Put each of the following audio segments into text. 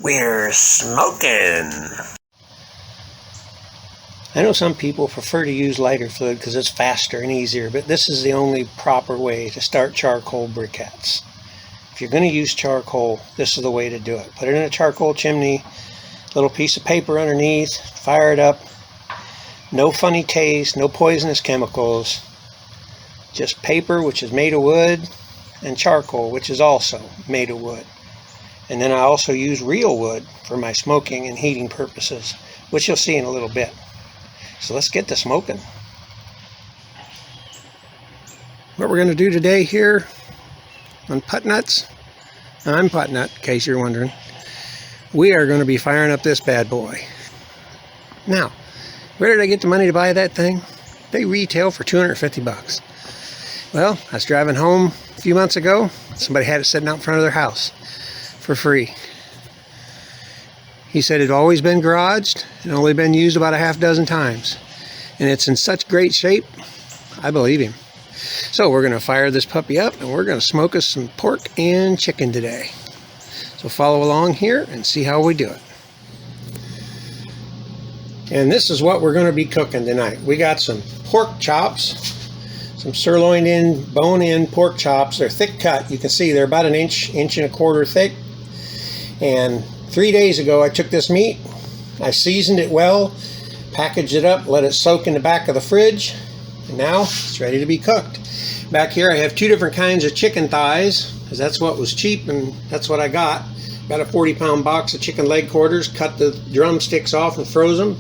We're smoking. I know some people prefer to use lighter fluid because it's faster and easier, but this is the only proper way to start charcoal briquettes. If you're going to use charcoal, this is the way to do it. Put it in a charcoal chimney, little piece of paper underneath, fire it up. No funny taste, no poisonous chemicals. Just paper, which is made of wood, and charcoal, which is also made of wood. And then I also use real wood for my smoking and heating purposes, which you'll see in a little bit. So let's get to smoking. What we're going to do today here on Putt Nuts, I'm Putt Nut, in case you're wondering, we are going to be firing up this bad boy. Now, where did I get the money to buy that thing? They retail for 250 bucks. Well, I was driving home a few months ago. Somebody had it sitting out in front of their house for free. He said it had always been garaged and only been used about a half dozen times. And it's in such great shape, I believe him. So we're going to fire this puppy up and we're going to smoke us some pork and chicken today. So follow along here and see how we do it. And this is what we're going to be cooking tonight. We got some pork chops, some sirloin in, bone in pork chops. They're thick cut. You can see they're about an inch and a quarter thick. And 3 days ago I took this meat, I seasoned it well, packaged it up, let it soak in the back of the fridge, and now it's ready to be cooked. Back here I have two different kinds of chicken thighs, because that's what was cheap and that's what I got. Got a 40-pound box of chicken leg quarters, cut the drumsticks off and froze them.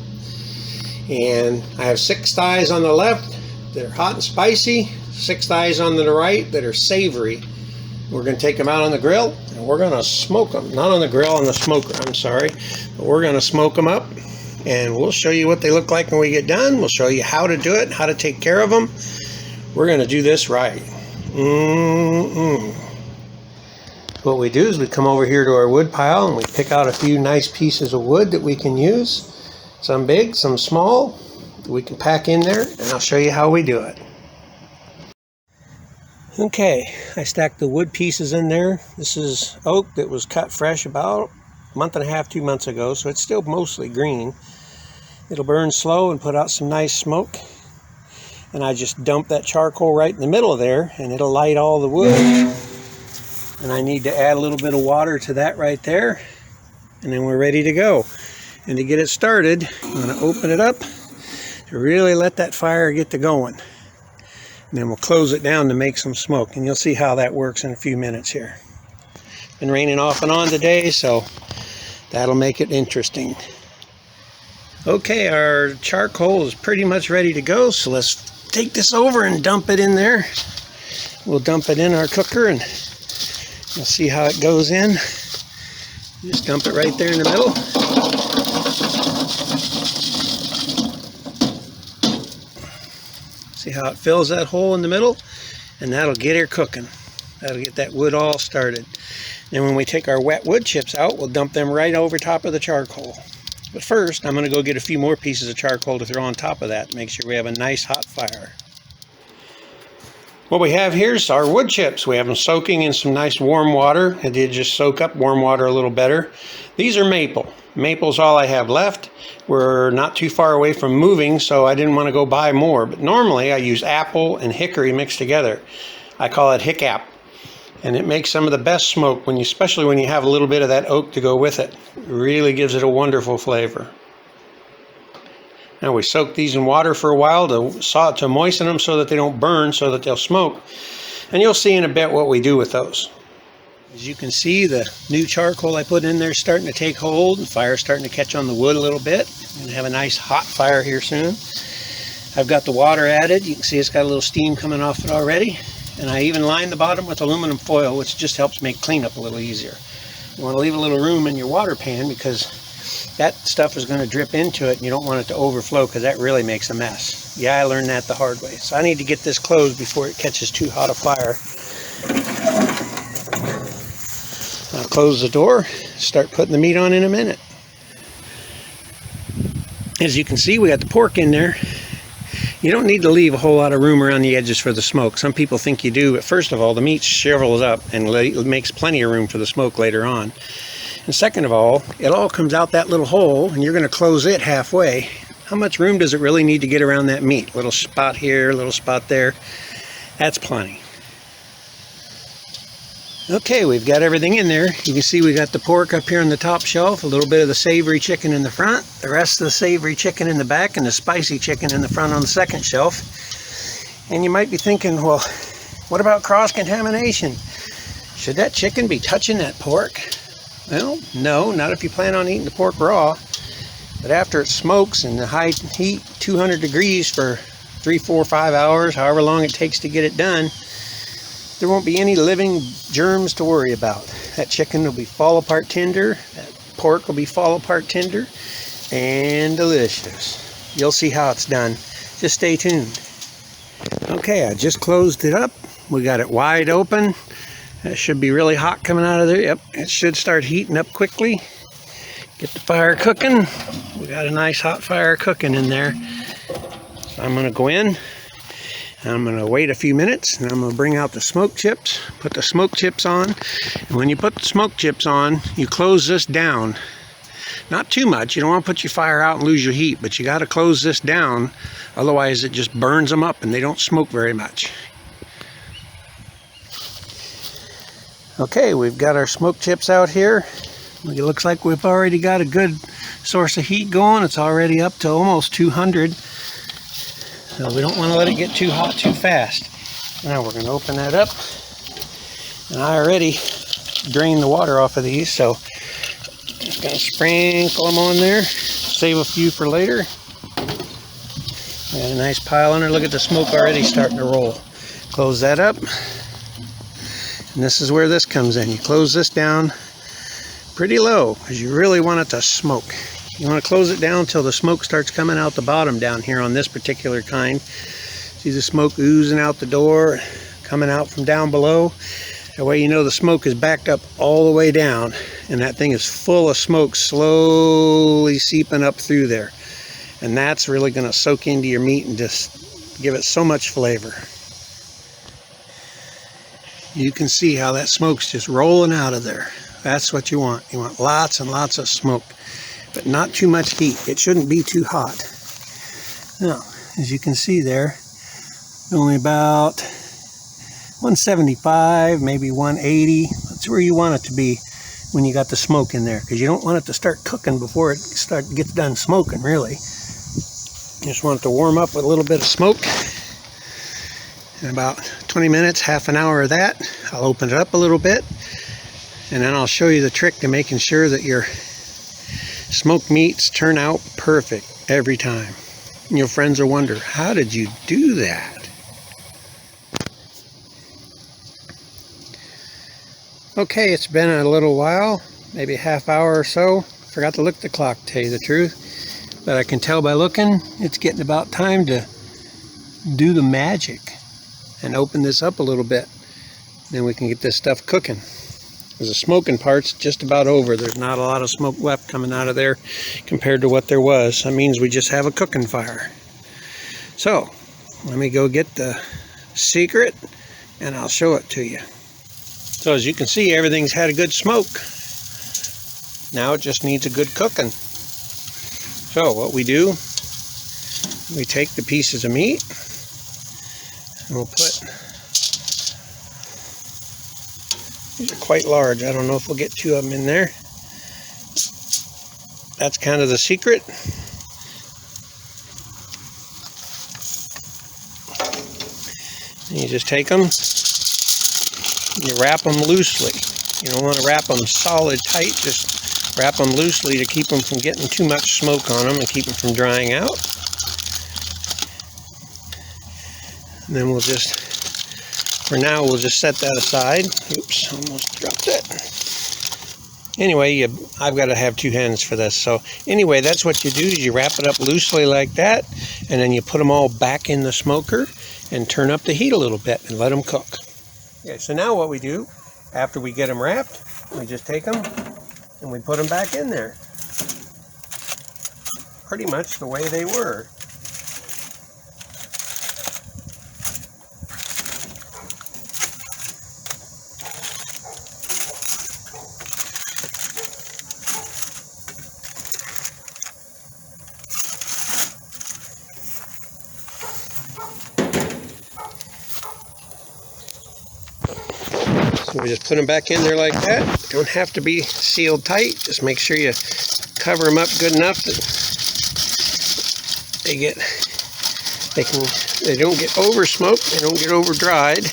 And I have 6 thighs on the left that are hot and spicy, 6 thighs on the right that are savory. We're going to take them out on the grill and we're going to smoke them. Not on the grill, on the smoker, I'm sorry. But we're going to smoke them up and we'll show you what they look like when we get done. We'll show you how to do it, how to take care of them. We're going to do this right. What we do is we come over here to our wood pile and we pick out a few nice pieces of wood that we can use. Some big, some small, that we can pack in there, and I'll show you how we do it. Okay, I stacked the wood pieces in there. This is oak that was cut fresh about a month and a half, 2 months ago, so it's still mostly green. It'll burn slow and put out some nice smoke. And I just dump that charcoal right in the middle of there, and it'll light all the wood. And I need to add a little bit of water to that right there, and then we're ready to go. And to get it started, I'm going to open it up to really let that fire get to going. And then we'll close it down to make some smoke. And you'll see how that works in a few minutes here. Been raining off and on today, so that'll make it interesting. Okay, our charcoal is pretty much ready to go. So let's take this over and dump it in there. We'll dump it in our cooker and you'll see how it goes in. Just dump it right there in the middle. See how it fills that hole in the middle? And that'll get her cooking. That'll get that wood all started. Then when we take our wet wood chips out, we'll dump them right over top of the charcoal. But first, I'm going to go get a few more pieces of charcoal to throw on top of that to make sure we have a nice hot fire. What we have here is our wood chips. We have them soaking in some nice warm water. It did just soak up warm water a little better. These are maple. Maple's all I have left. We're not too far away from moving, so I didn't want to go buy more. But normally I use apple and hickory mixed together. I call it Hick-Ap. And it makes some of the best smoke, especially when you have a little bit of that oak to go with it. It really gives it a wonderful flavor. Now we soak these in water for a while to moisten them so that they don't burn, so that they'll smoke. And you'll see in a bit what we do with those. As you can see, the new charcoal I put in there is starting to take hold. The fire's starting to catch on the wood a little bit. We're going to have a nice hot fire here soon. I've got the water added. You can see it's got a little steam coming off it already. And I even lined the bottom with aluminum foil, which just helps make cleanup a little easier. You want to leave a little room in your water pan because that stuff is going to drip into it and you don't want it to overflow because that really makes a mess. Yeah, I learned that the hard way. So I need to get this closed before it catches too hot a fire. I'll close the door, start putting the meat on in a minute. As you can see, we got the pork in there. You don't need to leave a whole lot of room around the edges for the smoke. Some people think you do, but first of all, the meat shrivels up and makes plenty of room for the smoke later on. And second of all, it all comes out that little hole, and you're going to close it halfway. How much room does it really need to get around that meat? Little spot here, little spot there. That's plenty. Okay, we've got everything in there. You can see we got the pork up here on the top shelf, a little bit of the savory chicken in the front, the rest of the savory chicken in the back, and the spicy chicken in the front on the second shelf. And you might be thinking, well, what about cross-contamination? Should that chicken be touching that pork? Well, no, not if you plan on eating the pork raw. But after it smokes in the high heat, 200 degrees for 3, 4, 5 hours, however long it takes to get it done, there won't be any living germs to worry about. That chicken will be fall apart tender, that pork will be fall apart tender, and delicious. You'll see how it's done. Just stay tuned. Okay, I just closed it up. We got it wide open. It should be really hot coming out of there. Yep, it should start heating up quickly. Get the fire cooking. We got a nice hot fire cooking in there. So I'm going to go in. I'm going to wait a few minutes, and I'm going to bring out the smoke chips, put the smoke chips on. And when you put the smoke chips on, you close this down. Not too much. You don't want to put your fire out and lose your heat, but you got to close this down. Otherwise, it just burns them up, and they don't smoke very much. Okay, we've got our smoke chips out here. It looks like we've already got a good source of heat going. It's already up to almost 200. So we don't want to let it get too hot too fast. Now we're going to open that up. And I already drained the water off of these, so just going to sprinkle them on there. Save a few for later. Got a nice pile on there. Look at the smoke already starting to roll. Close that up. And this is where this comes in. You close this down pretty low because you really want it to smoke. You want to close it down until the smoke starts coming out the bottom down here on this particular kind. See the smoke oozing out the door, coming out from down below. That way you know the smoke is backed up all the way down, and that thing is full of smoke slowly seeping up through there. And that's really going to soak into your meat and just give it so much flavor. You can see how that smoke's just rolling out of there. That's what you want. You want lots and lots of smoke, but not too much heat. It shouldn't be too hot. Now, as you can see there, only about 175, maybe 180. That's where you want it to be when you got the smoke in there, because you don't want it to start cooking before it gets done smoking, really. You just want it to warm up with a little bit of smoke. In about 20 minutes, half an hour of that, I'll open it up a little bit, and then I'll show you the trick to making sure that your smoked meats turn out perfect every time. And your friends will wonder, how did you do that? Okay, it's been a little while, maybe a half hour or so. Forgot to look at the clock, to tell you the truth. But I can tell by looking, it's getting about time to do the magic and open this up a little bit. Then we can get this stuff cooking. Because the smoking part's just about over. There's not a lot of smoke left coming out of there compared to what there was. That means we just have a cooking fire. So, let me go get the secret and I'll show it to you. So as you can see, everything's had a good smoke. Now it just needs a good cooking. So what we do, we take the pieces of meat and we'll put, these are quite large. I don't know if we'll get 2 of them in there. That's kind of the secret. And you just take them, you wrap them loosely. You don't want to wrap them solid tight, just wrap them loosely to keep them from getting too much smoke on them and keep them from drying out. And then we'll just, for now, we'll just set that aside. Oops, almost dropped it. Anyway, I've got to have 2 hands for this. So anyway, that's what you do, is you wrap it up loosely like that, and then you put them all back in the smoker and turn up the heat a little bit and let them cook. Okay, so now what we do, after we get them wrapped, we just take them and we put them back in there. Pretty much the way they were. We just put them back in there like that. Don't have to be sealed tight. Just make sure you cover them up good enough that they don't get over smoked, they don't get over dried,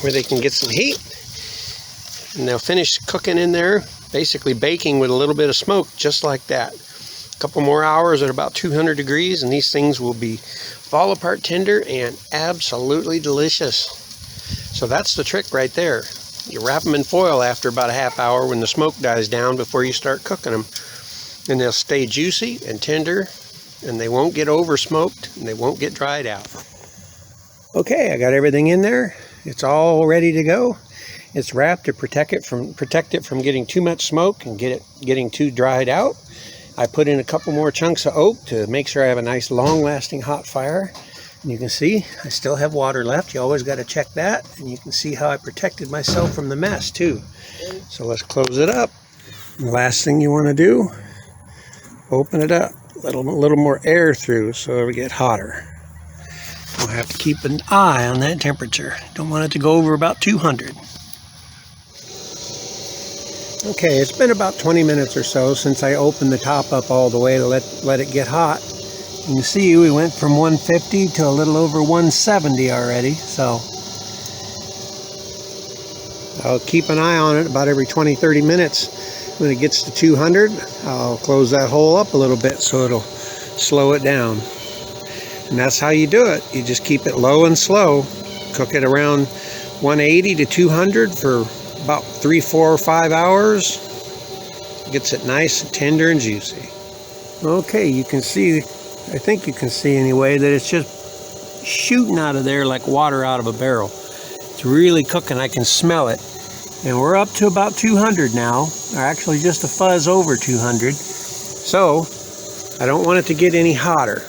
where they can get some heat. And they'll finish cooking in there, basically baking with a little bit of smoke, just like that. A couple more hours at about 200 degrees, and these things will be fall apart tender and absolutely delicious. So that's the trick right there. You wrap them in foil after about a half hour when the smoke dies down before you start cooking them. And they'll stay juicy and tender, and they won't get over smoked, and they won't get dried out. Okay, I got everything in there. It's all ready to go. It's wrapped to protect it from getting too much smoke and getting too dried out. I put in a couple more chunks of oak to make sure I have a nice long-lasting hot fire. And you can see I still have water left. You always got to check that. And you can see how I protected myself from the mess too. So let's close it up. And the last thing you want to do, open it up. Let a little more air through so it'll get hotter. We'll have to keep an eye on that temperature. Don't want it to go over about 200. Okay, it's been about 20 minutes or so since I opened the top up all the way to let it get hot. You can see we went from 150 to a little over 170 already, so I'll keep an eye on it about every 20-30 minutes. When it gets to 200, I'll close that hole up a little bit so it'll slow it down. And that's how you do it. You just keep it low and slow. Cook it around 180 to 200 for about 3, 4, or 5 hours. Gets it nice and tender and juicy. Okay, you can see, I think you can see anyway, that it's just shooting out of there like water out of a barrel. It's really cooking. I can smell it. And we're up to about 200 now, or actually just a fuzz over 200. So I don't want it to get any hotter.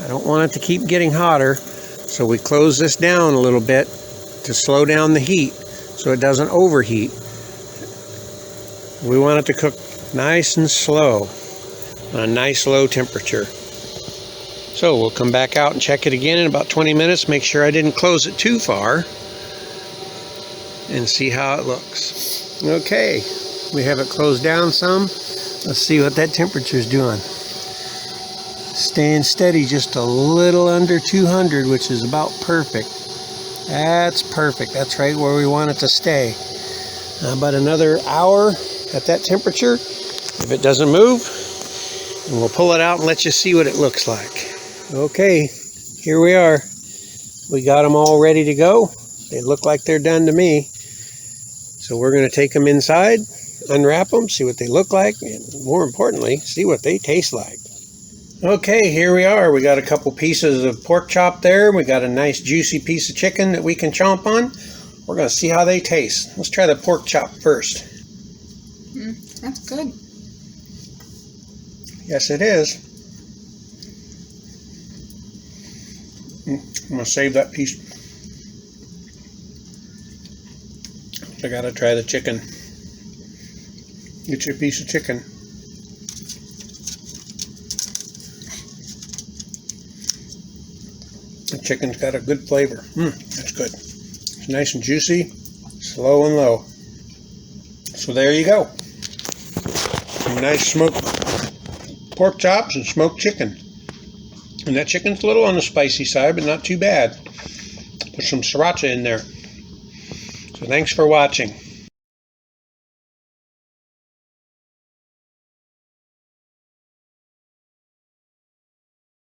I don't want it to keep getting hotter. So we close this down a little bit to slow down the heat so it doesn't overheat. We want it to cook nice and slow on a nice low temperature. So we'll come back out and check it again in about 20 minutes. Make sure I didn't close it too far. And see how it looks. Okay, we have it closed down some. Let's see what that temperature is doing. Staying steady, just a little under 200, which is about perfect. That's perfect. That's right where we want it to stay. About another hour at that temperature. If it doesn't move, and we'll pull it out and let you see what it looks like. Okay, here we are. We got them all ready to go. They look like they're done to me. So we're going to take them inside, unwrap them, see what they look like, and more importantly, see what they taste like. Okay, here we are. We got a couple pieces of pork chop there. We got a nice juicy piece of chicken that we can chomp on. We're going to see how they taste. Let's try the pork chop first. That's good. Yes, it is. I'm going to save that piece. I gotta try the chicken. Get your piece of chicken. The chicken's got a good flavor. That's good. It's nice and juicy, slow and low. So there you go. Some nice smoked pork chops and smoked chicken. And that chicken's a little on the spicy side, but not too bad. Put some sriracha in there. So thanks for watching.